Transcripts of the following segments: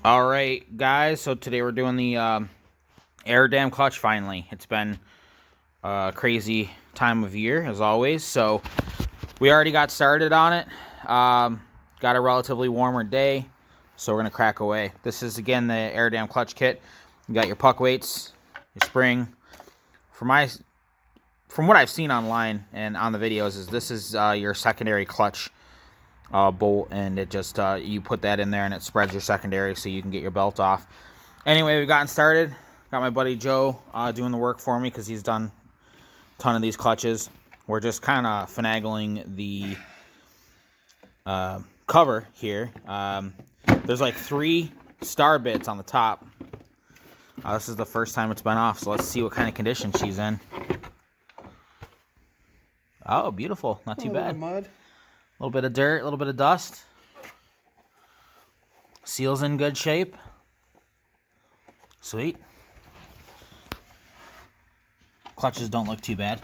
All right, guys. So today we're doing the air dam clutch. Finally, it's been a crazy time of year as always. So we already got started on it. Got a relatively warmer day, so we're gonna crack away. This is again the air dam clutch kit. You got your puck weights, your spring. From what I've seen online and on the videos, is this is your secondary clutch bolt, and it just you put that in there and it spreads your secondary so you can get your belt off. Anyway, we've gotten started. Got my buddy Joe doing the work for me because he's done a ton of these clutches. We're just kind of finagling the cover here. There's like 3 star bits on the top. This is the first time it's been off, so let's see what kind of condition she's in. Oh, beautiful. Not too bad. Mud. A little bit of dirt, a little bit of dust. Seal's in good shape. Sweet. Clutches don't look too bad.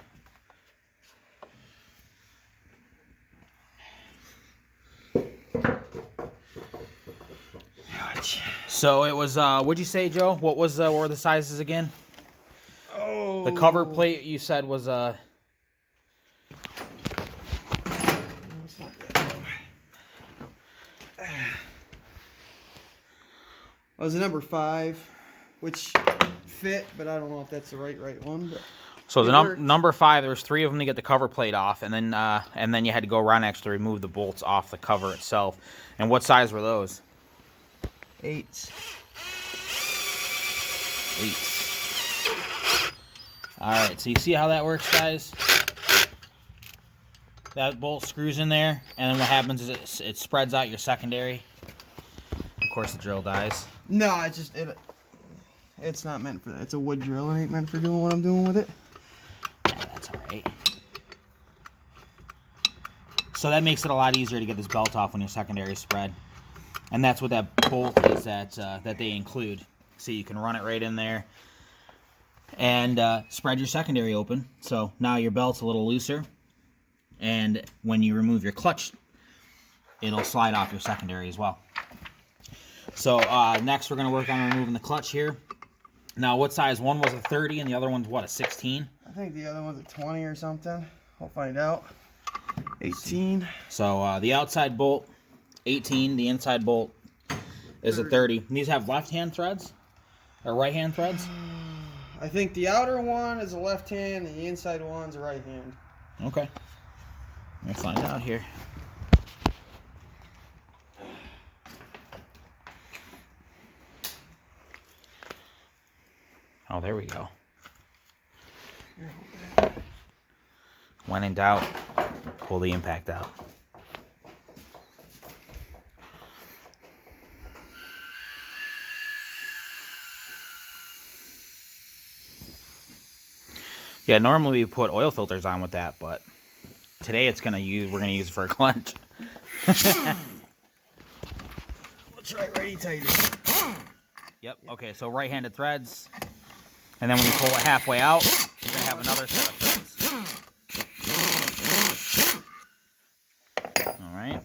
So it was, what'd you say, Joe? What were the sizes again? Oh. The cover plate you said was, It was a number 5, which fit, but I don't know if that's the right one. But so the number 5, there was 3 of them to get the cover plate off, and then you had to go around next to remove the bolts off the cover itself. And what size were those? 8s. 8s. All right, so you see how that works, guys? That bolt screws in there, and then what happens is it spreads out your secondary. Of course, the drill dies. No, it's not meant for that. It's a wood drill. It ain't meant for doing what I'm doing with it. Yeah, that's all right. So that makes it a lot easier to get this belt off when your secondary is spread. And that's what that bolt is that they include. So you can run it right in there and spread your secondary open. So now your belt's a little looser. And when you remove your clutch, it'll slide off your secondary as well. So next we're going to work on removing the clutch here. Now what size? One was a 30 and the other one's what, a 16? I think the other one's a 20 or something. I'll find out. 18. So the outside bolt, 18. The inside bolt is a 30. And these have left-hand threads? Or right-hand threads? I think the outer one is a left hand and the inside one's a right hand. Okay. Let's find out here. Oh, there we go. When in doubt, pull the impact out. Yeah, normally we put oil filters on with that, but today we're gonna use it for a clutch. We'll try righty tighty. Yep. Okay. So right-handed threads, and then when you pull it halfway out, you're gonna have another set of threads. All right.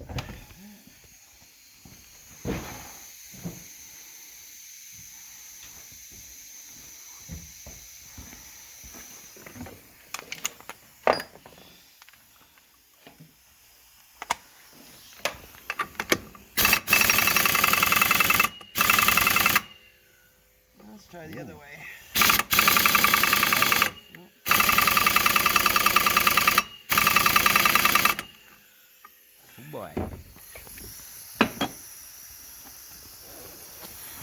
Let's try the other way. Oh boy.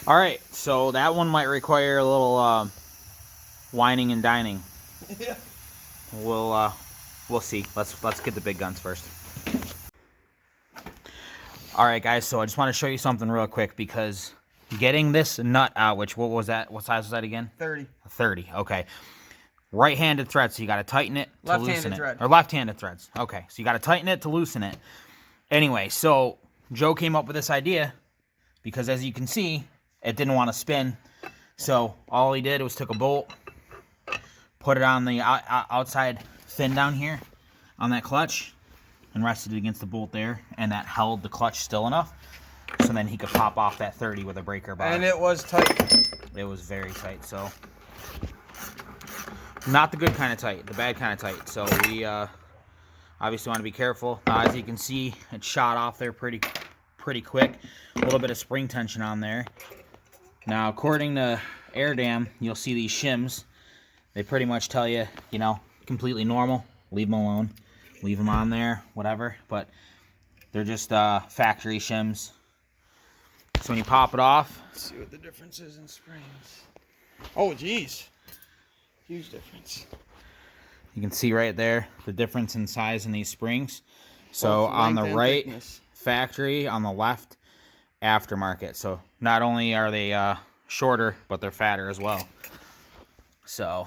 All right, so that one might require a little whining and dining. Yeah. We'll see. Let's get the big guns first. All right, guys. So I just want to show you something real quick because getting this nut out, which what was that? What size was that again? 30. 30. Okay. Right-handed thread, so you got to tighten it to loosen it. Thread. Or left-handed threads. Okay, so you got to tighten it to loosen it. Anyway, so Joe came up with this idea because, as you can see, it didn't want to spin. So all he did was took a bolt, put it on the outside fin down here on that clutch, and rested it against the bolt there, and that held the clutch still enough. so then he could pop off that 30 with a breaker bar. And it was tight. It was very tight, so not the good kind of tight, the bad kind of tight. So we obviously want to be careful. As you can see, it shot off there pretty quick. A little bit of spring tension on there. Now, according to Air Dam, you'll see these shims. They pretty much tell you, you know, completely normal. Leave them alone. Leave them on there, whatever. But they're just factory shims. So when you pop it off, Let's see what the difference is in springs. Oh, geez. Huge difference. you can see right there the difference in size in these springs. So Both on the length and right, thickness. factory, on the left, aftermarket. So not only are they shorter, but they're fatter as well. So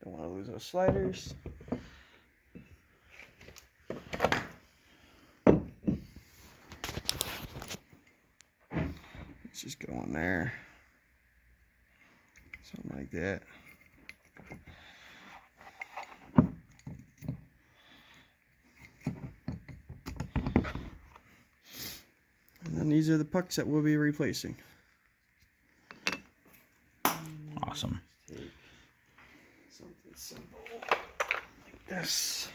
Don't want to lose those sliders. Let's just go in there. Something like that. And then these are the pucks that we'll be replacing. awesome. Take something simple like this.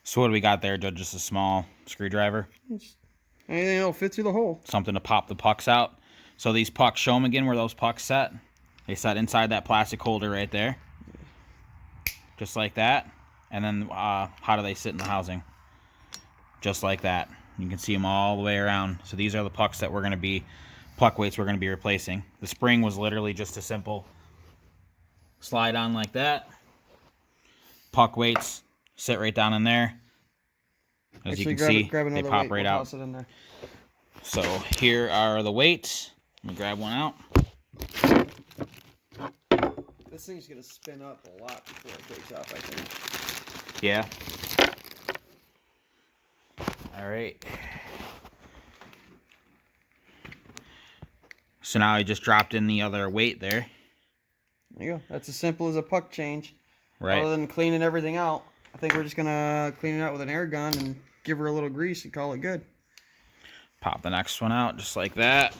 So what do we got there, Joe? Just a small screwdriver? Anything that'll fit through the hole. Something to pop the pucks out. So these pucks, show them again where those pucks set. They set inside that plastic holder right there. Just like that. And then how do they sit in the housing? Just like that. You can see them all the way around. So these are the pucks that we're going to be, puck weights we're going to be replacing. The spring was literally just a simple slide on like that. Puck weights sit right down in there. As you can see, they pop right out. Toss it in there. So here are the weights. Let me grab one out. This thing's gonna spin up a lot before it takes off, I think. Yeah. All right. So now I just dropped in the other weight there. There you go. That's as simple as a puck change. Right. Other than cleaning everything out, I think we're just gonna clean it out with an air gun and give her a little grease and call it good. Pop the next one out just like that.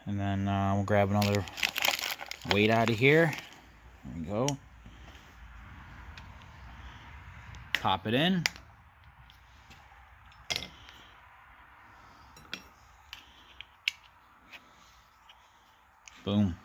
And then we'll grab another weight out of here. There we go. Pop it in. Boom.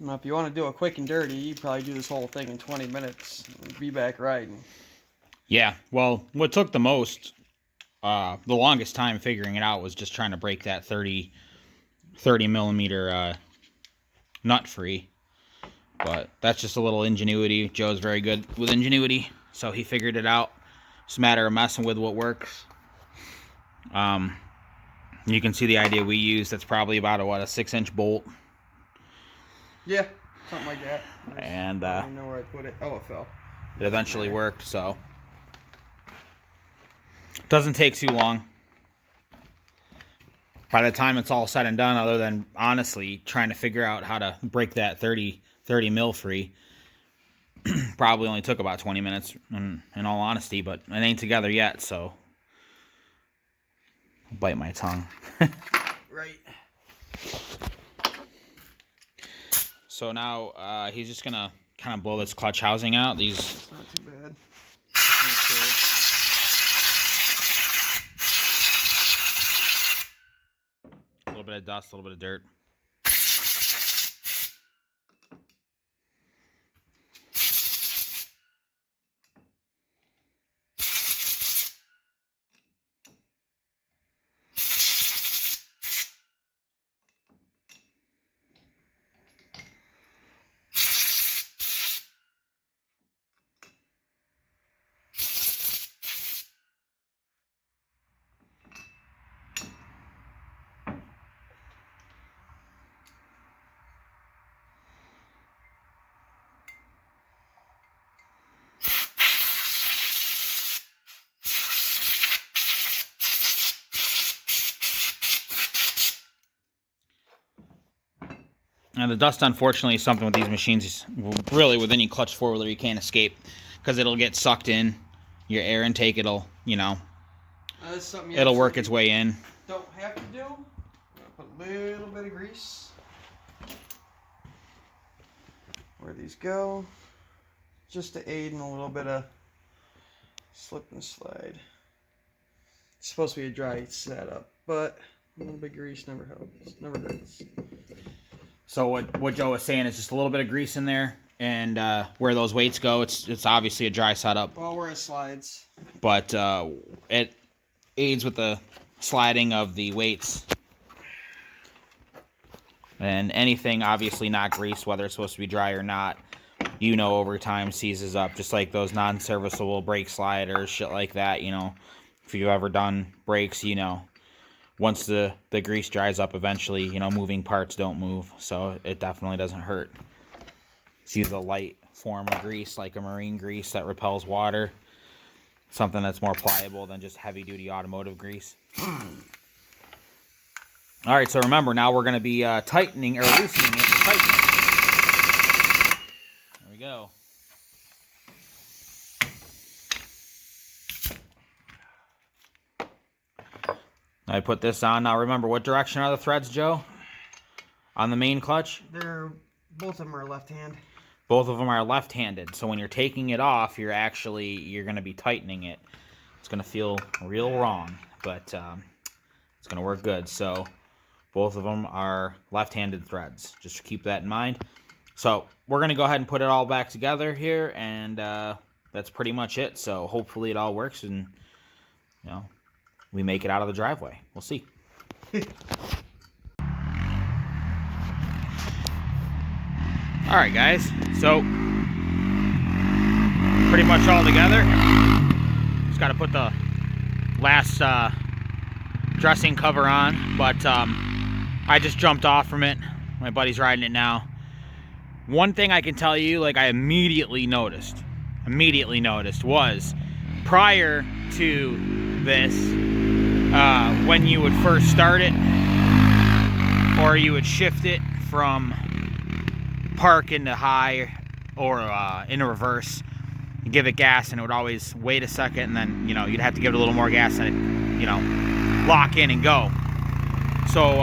Now, if you want to do it quick and dirty, you probably do this whole thing in 20 minutes and be back riding. Yeah, well, what took the most, the longest time figuring it out was just trying to break that 30 millimeter nut free. But that's just a little ingenuity. Joe's very good with ingenuity, so he figured it out. It's a matter of messing with what works. You can see the idea we used. That's probably about a 6-inch bolt. Yeah, something like that. And I don't know where I put it. Oh, it fell. it eventually worked, so doesn't take too long. By the time it's all said and done, other than honestly trying to figure out how to break that 30 mil free, probably only took about 20 minutes in all honesty, but it ain't together yet, so I'll bite my tongue. Right. So now he's just gonna kind of blow this clutch housing out. These It's not too bad. a little bit of dust, a little bit of dirt. And the dust, unfortunately, is something with these machines, really with any clutch four-wheeler, you can't escape, because it'll get sucked in. Your air intake, it'll, you know, it'll work its way in. Don't have to do. Put a little bit of grease where these go, just to aid in a little bit of slip and slide. It's supposed to be a dry setup, but a little bit of grease never helps, never hurts. So what Joe was saying is just a little bit of grease in there, and where those weights go, it's obviously a dry setup. Well, where it slides. But it aids with the sliding of the weights. And anything obviously not greased, whether it's supposed to be dry or not, you know, over time seizes up, just like those non-serviceable brake sliders, shit like that, you know. If you've ever done brakes, you know, once the grease dries up, eventually, you know, moving parts don't move, so it definitely doesn't hurt. It's usually a light form of grease, like a marine grease that repels water. Something that's more pliable than just heavy-duty automotive grease. All right, so remember, now we're going to be tightening or loosening it for tightening. There we go. I put this on. Now remember, what direction are the threads, Joe? On the main clutch? Both of them are left hand. Both of them are left-handed. So when you're taking it off, you're going to be tightening it. It's going to feel real wrong, but it's going to work good. So both of them are left-handed threads. Just keep that in mind. So we're going to go ahead and put it all back together here, and that's pretty much it. So hopefully it all works, and you know, we make it out of the driveway. We'll see. All right, guys. So pretty much all together. Just got to put the last dressing cover on, but I just jumped off from it. My buddy's riding it now. One thing I can tell you, like I immediately noticed was prior to this, when you would first start it, or you would shift it from park into high or into reverse, you give it gas, and it would always wait a second, and then, you know, you'd have to give it a little more gas, and it, you know, lock in and go. So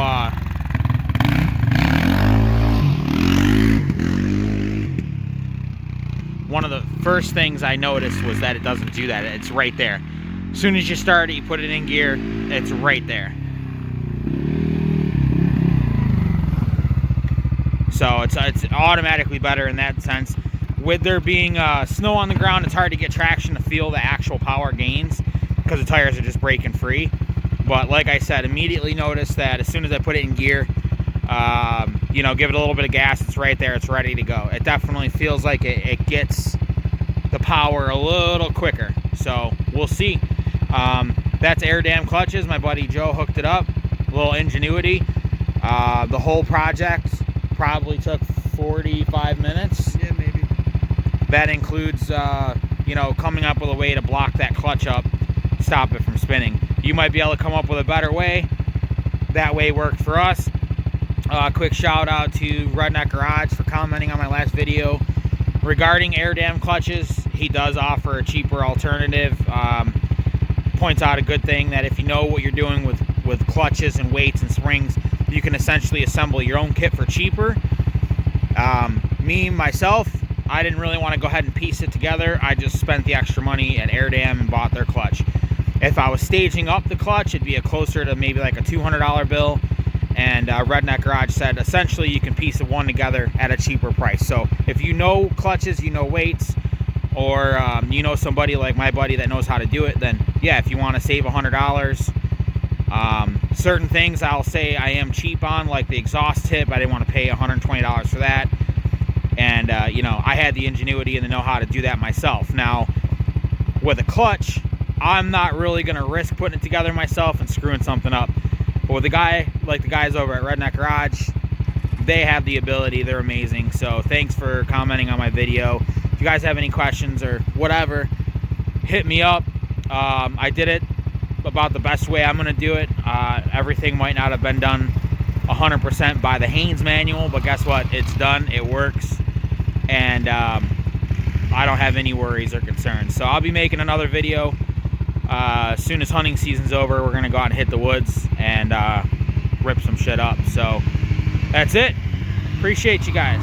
one of the first things I noticed was that it doesn't do that. It's right there. As soon as you start it, you put it in gear, it's right there. So it's automatically better in that sense. With there being snow on the ground, it's hard to get traction to feel the actual power gains because the tires are just breaking free. But like I said, immediately noticed that as soon as I put it in gear, you know, give it a little bit of gas, it's right there, it's ready to go. It definitely feels like it gets the power a little quicker. So we'll see. That's air dam clutches. My buddy Joe hooked it up. A little ingenuity. The whole project probably took 45 minutes. Yeah, maybe. That includes, you know, coming up with a way to block that clutch up, stop it from spinning. You might be able to come up with a better way. That way worked for us. Quick shout out to Redneck Garage for commenting on my last video regarding air dam clutches. He does offer a cheaper alternative. Points out a good thing that if you know what you're doing with clutches and weights and springs, you can essentially assemble your own kit for cheaper. Myself, I didn't really want to go ahead and piece it together. I just spent the extra money at Air Dam and bought their clutch. If I was staging up the clutch, it'd be closer to maybe like a $200 bill. And Redneck Garage said essentially you can piece one together at a cheaper price. So if you know clutches, you know weights, or you know somebody like my buddy that knows how to do it, then yeah, if you want to save $100, certain things I'll say I am cheap on, like the exhaust tip. I didn't want to pay $120 for that. And, you know, I had the ingenuity and the know-how to do that myself. Now, with a clutch, I'm not really going to risk putting it together myself and screwing something up. But with a guy like the guys over at Redneck Garage, they have the ability. They're amazing. So thanks for commenting on my video. If you guys have any questions or whatever, hit me up. I did it about the best way I'm going to do it. Everything might not have been done 100% by the Haynes manual, but guess what? It's done. It works. And I don't have any worries or concerns. So I'll be making another video as soon as hunting season's over. We're going to go out and hit the woods and rip some shit up. So that's it. Appreciate you guys.